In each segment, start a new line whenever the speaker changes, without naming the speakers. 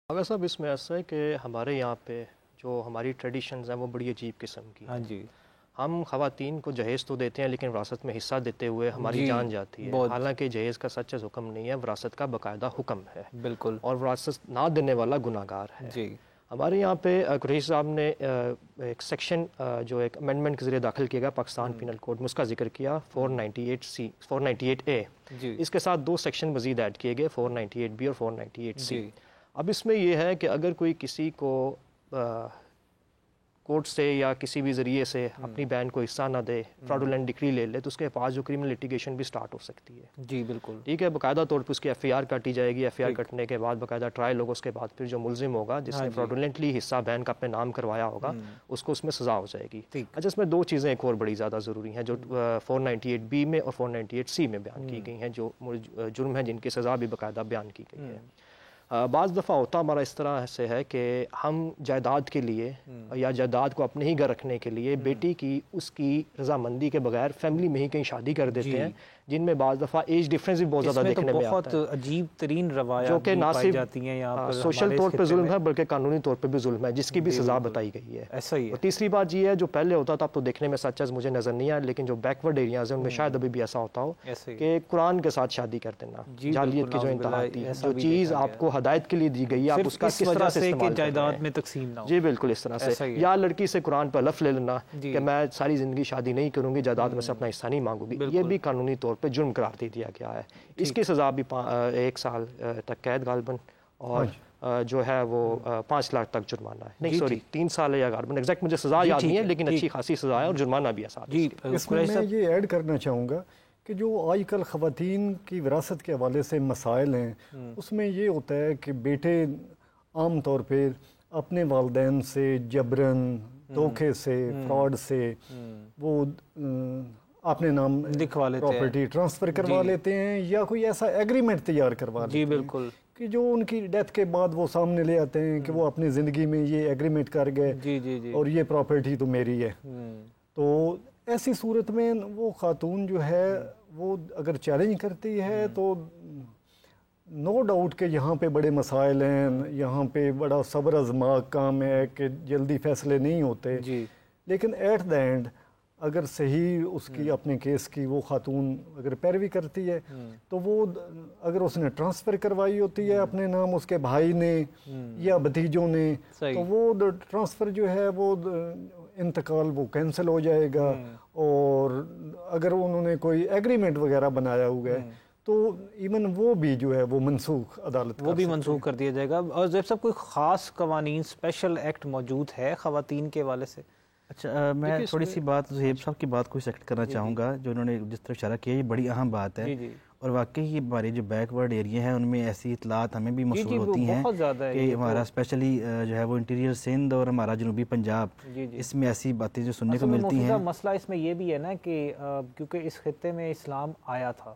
اگر صاحب اس میں ایسا ہے کہ ہمارے یہاں پہ جو ہماری ٹریڈیشنز ہیں وہ بڑی عجیب قسم کی.
ہاں جی.
ہم خواتین کو جہیز تو دیتے ہیں لیکن وراثت میں حصہ دیتے ہوئے ہماری جان جاتی ہے. حالانکہ جہیز کا سچ حکم نہیں ہے، وراثت کا باقاعدہ حکم ہے.
بالکل.
اور وراثت نہ دینے والا گناہ گار ہے.
جی.
ہمارے یہاں پہ قریشی صاحب نے ایک سیکشن جو ایک امینڈمنٹ کے ذریعے داخل کیا گیا پاکستان پینل کوڈ میں، اس کا ذکر کیا 498A. اس کے ساتھ 2 سیکشن مزید ایڈ کیے گئے 498B اور 498C. اب اس میں یہ ہے کہ اگر کوئی کسی کو کورٹ سے یا کسی بھی ذریعے سے اپنی بہن کو حصہ نہ دے، فراڈولنٹ ڈگری لے لے، تو اس کے پاس جو کرمنل لیٹیگیشن بھی سٹارٹ ہو سکتی ہے.
جی بالکل.
ٹھیک ہے، باقاعدہ طور پہ اس کی FIR کاٹی جائے گی. FIR کٹنے کے بعد باقاعدہ ٹرائل ہوگا. اس کے بعد پھر جو ملزم ہوگا جس نے فراڈولنٹلی حصہ بہن کا اپنے نام کروایا ہوگا اس کو اس میں سزا ہو جائے گی. اچھا، اس میں 2 چیزیں ایک اور بڑی زیادہ ضروری ہیں جو 498B میں اور 498C میں بیان کی گئی ہیں، جو جرم ہیں جن کی سزا بھی باقاعدہ بیان کی گئی ہے. بعض دفعہ ہوتا ہمارا اس طرح سے ہے کہ ہم جائیداد کے لیے یا جائیداد کو اپنے ہی گھر رکھنے کے لیے بیٹی کی اس کی رضامندی کے بغیر فیملی میں ہی کہیں شادی کر دیتے ہیں، جن میں بعض دفعہ ایج ڈفرینس بھی بہت زیادہ دیکھنے میں آتا ہے.
بہت عجیب ترین روایات
جو کہ نہ
صرف
سوشل طور پہ ظلم ہے بلکہ قانونی طور پہ بھی ظلم ہے، جس کی بھی سزا بتائی گئی ہے.
ایسا ہی ہے.
اور تیسری بات یہ ہے، جو پہلے ہوتا تھا اب تو دیکھنے میں سچ مجھے نظر نہیں آیا، لیکن جو بیکورڈ ایریاز ہیں ان میں شاید ابھی بھی ایسا ہوتا ہو کہ قرآن کے ساتھ شادی کر دینا، جعلیت کی جو انتہا تھی، جو چیز آپ کو ہدایت کے لیے دی گئی ہے آپ اس کا کس طرح سے استعمال
جائیداد میں تقسیم نہ ہو.
جی بالکل اس طرح سے. یا لڑکی سے قرآن پر لفظ لے لینا کہ میں ساری زندگی شادی نہیں کروں گی، جائیداد میں سے اپنا حصہ نہیں مانگوں گی، یہ بھی قانونی طور پہ جرم قرار دے دیا گیا ہے. اس کی سزا بھی 1 سال تک قید غالباً اور جو ہے وہ 5 لاکھ تک جرمانہ ہے. نہیں سوری 3 سال ہے یا غالباً ایگزیکٹ مجھے سزا یاد نہیں ہے، لیکن اچھی خاصی سزا ہے اور جرمانہ بھی ہے ساتھ.
اس میں میں یہ ایڈ کرنا چاہوں گا کہ جو آج کل خواتین کی وراثت کے حوالے سے مسائل ہیں، اس میں یہ ہوتا ہے کہ بیٹے عام طور پہ اپنے والدین سے جبراً، دھوکے سے، فراڈ سے وہ اپنے نام پراپرٹی ٹرانسفر کروا لیتے ہیں یا کوئی ایسا ایگریمنٹ تیار کروا لیتے ہیں. جی بالکل. کہ جو ان کی ڈیتھ کے بعد وہ سامنے لے آتے ہیں کہ وہ اپنی زندگی میں یہ ایگریمنٹ کر گئے اور یہ پراپرٹی تو میری ہے. تو ایسی صورت میں وہ خاتون جو ہے وہ اگر چیلنج کرتی ہے تو نو ڈاؤٹ کہ یہاں پہ بڑے مسائل ہیں، یہاں پہ بڑا صبر آزما کام ہے کہ جلدی فیصلے نہیں ہوتے. لیکن ایٹ دا اینڈ اگر صحیح اس کی اپنے کیس کی وہ خاتون اگر پیروی کرتی ہے تو وہ اگر اس نے ٹرانسفر کروائی ہوتی ہے اپنے نام اس کے بھائی نے یا بھتیجوں نے تو وہ ٹرانسفر جو ہے وہ انتقال وہ کینسل ہو جائے گا. اور اگر انہوں نے کوئی ایگریمنٹ وغیرہ بنایا ہوا ہے تو ایون وہ بھی جو ہے وہ منسوخ عدالت
وہ بھی منسوخ کر دیا جائے گا. اور زیب صاحب کوئی خاص قوانین اسپیشل ایکٹ موجود ہے خواتین کے حوالے سے؟
اچھا، میں تھوڑی سی بات زہیب صاحب کی بات کو سیکٹ کرنا چاہوں گا، جو انہوں نے جس طرح اشارہ کیا یہ بڑی اہم بات ہے. اور واقعی یہ ہمارے جو بیک ورڈ ایریا ہیں ان میں ایسی اطلاعات ہمیں بھی موصول ہوتی ہیں کہ ہمارا اسپیشلی جو ہے وہ انٹیریئر سندھ اور ہمارا جنوبی پنجاب، اس میں ایسی باتیں جو سننے کو ملتی ہیں.
مسئلہ اس میں یہ بھی ہے نا کہ کیونکہ اس خطے میں اسلام آیا تھا،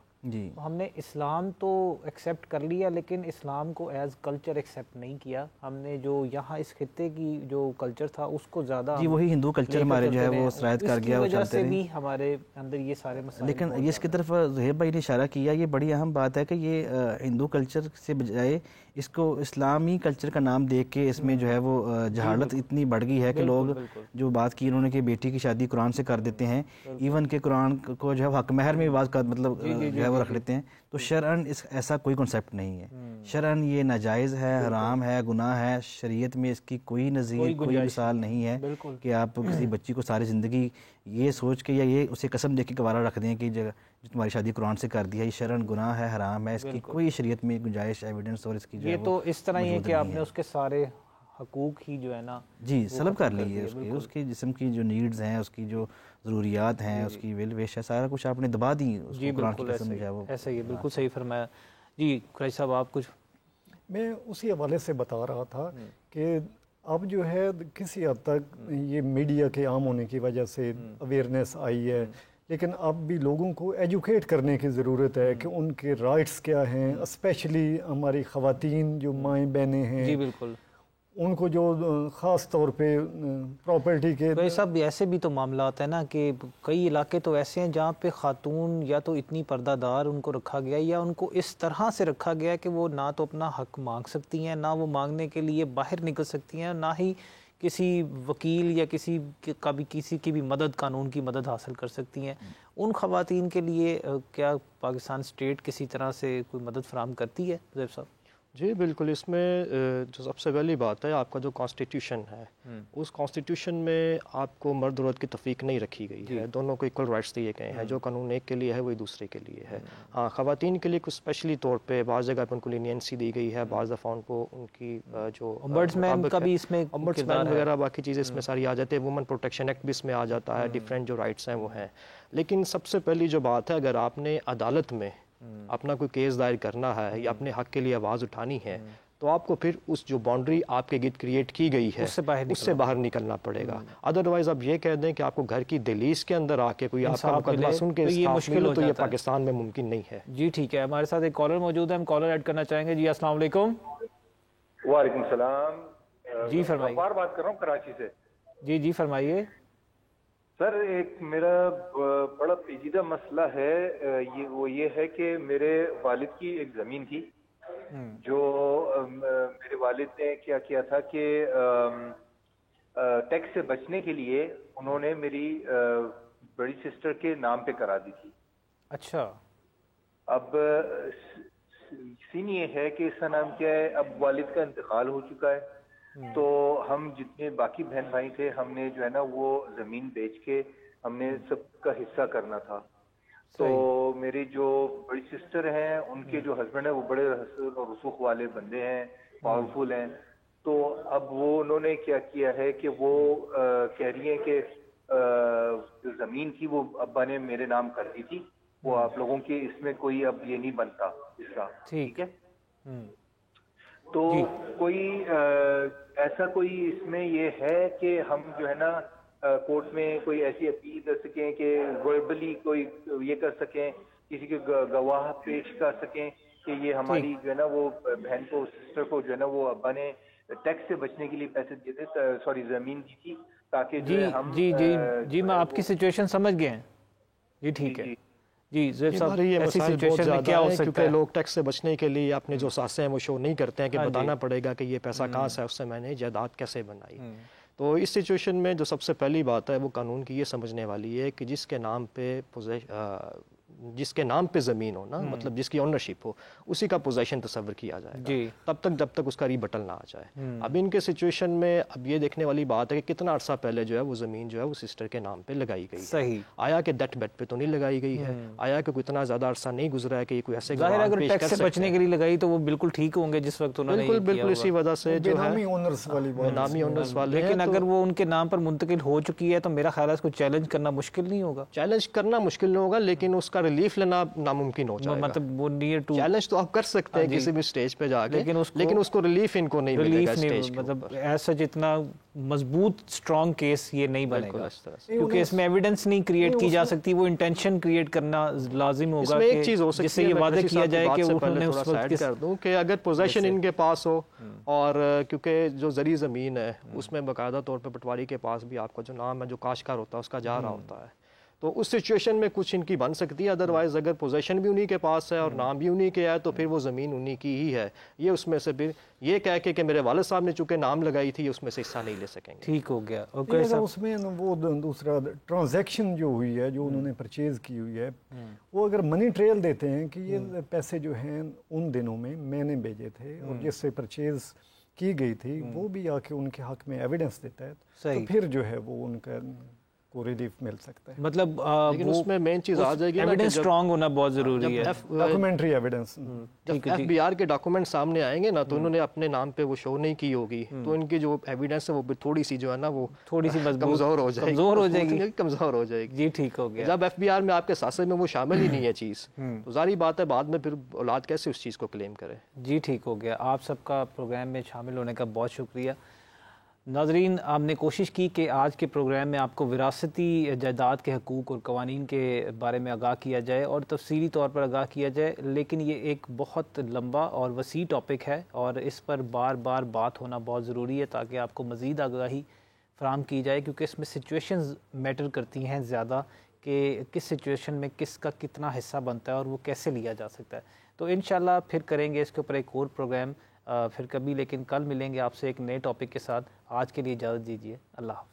ہم نے اسلام تو ایکسیپٹ کر لیا لیکن اسلام کو ایز کلچر ایکسیپٹ نہیں کیا. ہم نے جو یہاں اس خطے کی جو کلچر تھا اس کو زیادہ
وہی ہندو کلچر ہمارے جو ہے وہ سرایت کر گیا،
وجہ سے بھی ہمارے اندر یہ سارے مسائل.
لیکن اس کی طرف زہیب بھائی نے اشارہ کیا، یہ بڑی اہم بات ہے کہ یہ ہندو کلچر سے بجائے اس کو اسلامی کلچر کا نام دیکھ کے اس میں جو ہے وہ جہالت اتنی بڑھ گئی ہے کہ لوگ جو بات کی انہوں نے کہ بیٹی کی شادی قرآن سے کر دیتے ہیں، ایون کہ قرآن کو جو ہے حق مہر میں بات کا مطلب جو ہے وہ رکھ لیتے ہیں. تو شرعاً ایسا کوئی کنسیپٹ نہیں ہے. شرعاً یہ ناجائز ہے، حرام ہے، گناہ ہے. شریعت میں اس کی کوئی نظیر کوئی مثال نہیں ہے کہ آپ کسی بچی کو ساری زندگی یہ سوچ کے یا یہ اسے قسم دے کے گوارا رکھ دیں کہ جو تمہاری شادی قرآن سے کر دی ہے. یہ شرعاً گناہ ہے، حرام ہے، اس کی کوئی شریعت میں گنجائش ایویڈنس اور اس کی جو
یہ تو اس طرح ہی ہے کہ آپ نے اس کے سارے حقوق ہی جو ہے نا
سلب کر لی ہے. اس کی جسم کی جو نیڈز ہیں، اس کی جو ضروریات ہیں، اس کی ویل وش ہے، سارا کچھ آپ نے دبا دی اس کو قرآن کی قسم جو ہے وہ.
ایسا ہی ہے، بالکل صحیح فرمایا. جی قریشی صاحب آپ کچھ؟
میں اسی حوالے سے بتا رہا تھا کہ اب جو ہے کسی حد تک یہ میڈیا کے عام ہونے کی وجہ سے اویئرنیس آئی ہے، لیکن اب بھی لوگوں کو ایجوکیٹ کرنے کی ضرورت ہے کہ ان کے رائٹس کیا ہیں، اسپیشلی ہماری خواتین جو مائیں بہنیں ہیں.
جی بالکل.
ان کو جو خاص طور پہ پراپرٹی کے
بھائی صاحب ایسے بھی تو معاملات ہیں نا کہ کئی علاقے تو ایسے ہیں جہاں پہ خاتون یا تو اتنی پردہ دار ان کو رکھا گیا یا ان کو اس طرح سے رکھا گیا کہ وہ نہ تو اپنا حق مانگ سکتی ہیں، نہ وہ مانگنے کے لیے باہر نکل سکتی ہیں، نہ ہی کسی وکیل یا کسی کی بھی مدد، قانون کی مدد حاصل کر سکتی ہیں۔ ان خواتین کے لیے کیا پاکستان اسٹیٹ کسی طرح سے کوئی مدد فراہم کرتی ہے زیب صاحب؟
جی بالکل، اس میں جو سب سے پہلی بات ہے آپ کا جو کانسٹیٹیوشن ہے اس کانسٹیٹیوشن میں آپ کو مرد و عورت کی تفریق نہیں رکھی گئی ہے، دونوں کو ایکول رائٹس دیے گئے ہیں، جو قانون ایک کے لیے ہے وہی دوسرے کے لیے ہے۔ ہاں، خواتین کے لیے کچھ اسپیشلی طور پہ بعض جگہ پہ ان کو لینینسی دی گئی ہے، بعض دفعہ ان کو ان کی جو
امبڈسمین کا بھی اس میں
امبڈسمین وغیرہ باقی چیزیں اس میں ساری آ جاتی ہے، وومن پروٹیکشن ایکٹ بھی اس میں آ جاتا ہے، ڈفرینٹ جو رائٹس ہیں وہ ہیں۔ لیکن سب سے پہلی جو بات ہے، اگر آپ نے عدالت میں اپنا کوئی کیس دائر کرنا ہے یا اپنے حق کے لیے آواز اٹھانی ہے تو آپ کو پھر اس جو باؤنڈری آپ کے گرد کریٹ کی گئی ہے اس سے باہر نکلنا پڑے گا۔ ادروائز آپ یہ کہہ دیں کہ آپ کو گھر کی دہلیز کے اندر آ کے کوئی آپ کا مقدمہ سن کے انصاف ملے تو یہ پاکستان میں ممکن نہیں ہے۔
جی ٹھیک ہے، ہمارے ساتھ ایک کالر موجود ہے، ہم کالر ایڈ کرنا چاہیں گے۔ جی السلام علیکم۔
وعلیکم السلام،
جی فرمائیے۔
غفار بات کر رہا ہوں کراچی سے۔
جی جی فرمائیے
سر، ایک میرا بڑا پیچیدہ مسئلہ ہے، وہ یہ ہے کہ میرے والد کی ایک زمین تھی جو میرے والد نے کیا کیا تھا کہ ٹیکس سے بچنے کے لیے انہوں نے میری بڑی سسٹر کے نام پہ کرا دی تھی۔
اچھا،
اب سین یہ ہے کہ اس کا نام کیا ہے، اب والد کا انتقال ہو چکا ہے تو ہم جتنے باقی بہن بھائی تھے ہم نے جو ہے نا وہ زمین بیچ کے ہم نے سب کا حصہ کرنا تھا۔ تو میری جو بڑی سسٹر ہیں ان کے جو ہسبینڈ ہیں وہ بڑے حسن اور رسوخ والے بندے ہیں، پاورفل ہیں، تو اب وہ انہوں نے کیا کیا ہے کہ وہ کہہ رہی ہیں کہ جو زمین تھی وہ ابا نے میرے نام کر دی تھی، وہ آپ لوگوں کے اس میں کوئی اب یہ نہیں بنتا حصہ، ٹھیک ہے؟ تو کوئی ایسا کوئی اس میں یہ ہے کہ ہم جو ہے نا کورٹ میں کوئی ایسی اپیل کر سکیں کہ وربلی کوئی یہ کر سکیں، کسی کے گواہ پیش کر سکیں کہ یہ ہماری جو ہے نا وہ بہن کو، سسٹر کو جو ہے نا وہ ابا نے ٹیکس سے بچنے کے لیے پیسے دیے تھے، سوری زمین دی تھی تاکہ جو ہے ہم
جی میں آپ کی سچویشن سمجھ گئے ہیں۔ جی ٹھیک ہے جی زیب صاحب،
یہ
ایسی
مسائل بہت
سچویشن میں
زیادہ
کیا ہو
ہیں
سکتا
کیونکہ
ہے؟
لوگ ٹیکس سے بچنے کے لیے اپنے جو ساسے ہیں وہ شو نہیں کرتے ہیں کہ بتانا پڑے گا کہ یہ پیسہ کہاں سے ہے، اس سے میں نے جائیداد کیسے بنائی۔ تو اس سچویشن میں جو سب سے پہلی بات ہے وہ قانون کی یہ سمجھنے والی ہے کہ جس کے نام پہ زمین ہو نا، مطلب جس کی اونرشپ ہو، اسی کا پوزیشن تصور کیا جائے گا تب تک جب تک اس کا ری بٹل نہ آ جائے۔ اب ان کے سچویشن میں اب یہ دیکھنے والی بات ہے کہ کتنا عرصہ پہلے جو ہے وہ زمین جو ہے وہ سسٹر کے نام پہ لگائی گئی،
صحیح
آیا کہ ڈیتھ بیڈ پہ تو نہیں لگائی گئی ہے، آیا کہ کوئی اتنا زیادہ عرصہ نہیں گزرا ہے کہ یہ کوئی ایسے
ظاہر ہے اگر ٹیکس سے بچنے کے لیے لگائی تو وہ بالکل ٹھیک ہوں گے جس وقت انہوں نے
بالکل اسی وجہ سے جو ہے
نامی اونرز والی بات،
نامی اونرز والے،
لیکن اگر وہ ان کے نام پر منتقل ہو چکی ہے تو میرا خیال ہے اس کو چیلنج کرنا مشکل نہیں ہوگا۔
چیلنج کرنا مشکل نہیں ہوگا لیکن اس کا ریلیف لینا ناممکن ہو جائے گا۔
مطلب وہ نیئر ٹو
چیلنج تو آپ کر سکتے ہیں کسی بھی سٹیج پہ جا کے، لیکن اس کو ریلیف ان کو نہیں ملے گا سٹیج کے،
مطلب ایسا اتنا مضبوط سٹرانگ کیس یہ نہیں بنے گا کیونکہ اس میں ایویڈنس نہیں کریٹ کی جا سکتی، وہ انٹینشن کریٹ کرنا لازم ہوگا
کہ ایک چیز ہو سکتی ہے،
جس سے یہ وعدہ کیا جائے کہ انہوں نے اس وقت
کر دوں کہ اگر پوزیشن ان کے پاس ہو، اور کیونکہ جو زرعی زمین ہے اس میں باقاعدہ طور پہ پٹواری کے پاس بھی آپ کا جو نام ہے جو کاشتکار ہوتا ہے اس کا جا رہا ہوتا ہے، تو اس سچویشن میں کچھ ان کی بن سکتی ہے۔ ادروائز اگر پوزیشن بھی انہی کے پاس ہے اور نام بھی انہی کے ہے تو پھر وہ زمین انہی کی ہی ہے، یہ اس میں سے پھر یہ کہہ کے کہ میرے والد صاحب نے چونکہ نام لگائی تھی اس میں سے حصہ نہیں لے سکیں گے۔
ٹھیک ہو گیا۔
اس میں وہ دوسرا ٹرانزیکشن جو ہوئی ہے، جو انہوں نے پرچیز کی ہوئی ہے، وہ اگر منی ٹریل دیتے ہیں کہ یہ پیسے جو ہیں ان دنوں میں نے بھیجے تھے اور جس سے پرچیز کی گئی تھی وہ بھی آ کے ان کے حق میں ایویڈنس دیتا ہے تو پھر جو ہے وہ ان کا کو ریلیف مل سکتا ہے۔
مطلب
لیکن اس میں مین چیز آ جائے گی
ایویڈنس سٹرانگ ہونا بہت ضروری ہے،
ڈاکومنٹری ایویڈنس۔
جب ایف بی آر کے ڈاکومنٹ سامنے آئیں گے نا تو انہوں نے اپنے نام پہ وہ شو نہیں کی ہوگی تو ان کی جو ایویڈنس ہے وہ تھوڑی سی جو ہے نا وہ
تھوڑی سی
کمزور ہو جائے گی، کمزور ہو جائے گی۔
جی ٹھیک ہو گیا۔
جب ایف بی آر میں آپ کے ساسے میں وہ شامل ہی نہیں ہے چیز تو ظاہری بات ہے بعد میں پھر اولاد کیسے اس چیز کو کلیم کرے۔
جی ٹھیک ہو گیا۔ آپ سب کا پروگرام میں شامل ہونے کا بہت شکریہ۔ ناظرین، آپ نے کوشش کی کہ آج کے پروگرام میں آپ کو وراثتی جائیداد کے حقوق اور قوانین کے بارے میں آگاہ کیا جائے اور تفصیلی طور پر آگاہ کیا جائے، لیکن یہ ایک بہت لمبا اور وسیع ٹاپک ہے اور اس پر بار بار بات ہونا بہت ضروری ہے تاکہ آپ کو مزید آگاہی فراہم کی جائے، کیونکہ اس میں سچویشنز میٹر کرتی ہیں زیادہ کہ کس سچویشن میں کس کا کتنا حصہ بنتا ہے اور وہ کیسے لیا جا سکتا ہے۔ تو انشاءاللہ پھر کریں گے اس کے اوپر ایک اور پروگرام پھر کبھی، لیکن کل ملیں گے آپ سے ایک نئے ٹاپک کے ساتھ۔ آج کے لیے اجازت دیجیے، اللہ حافظ۔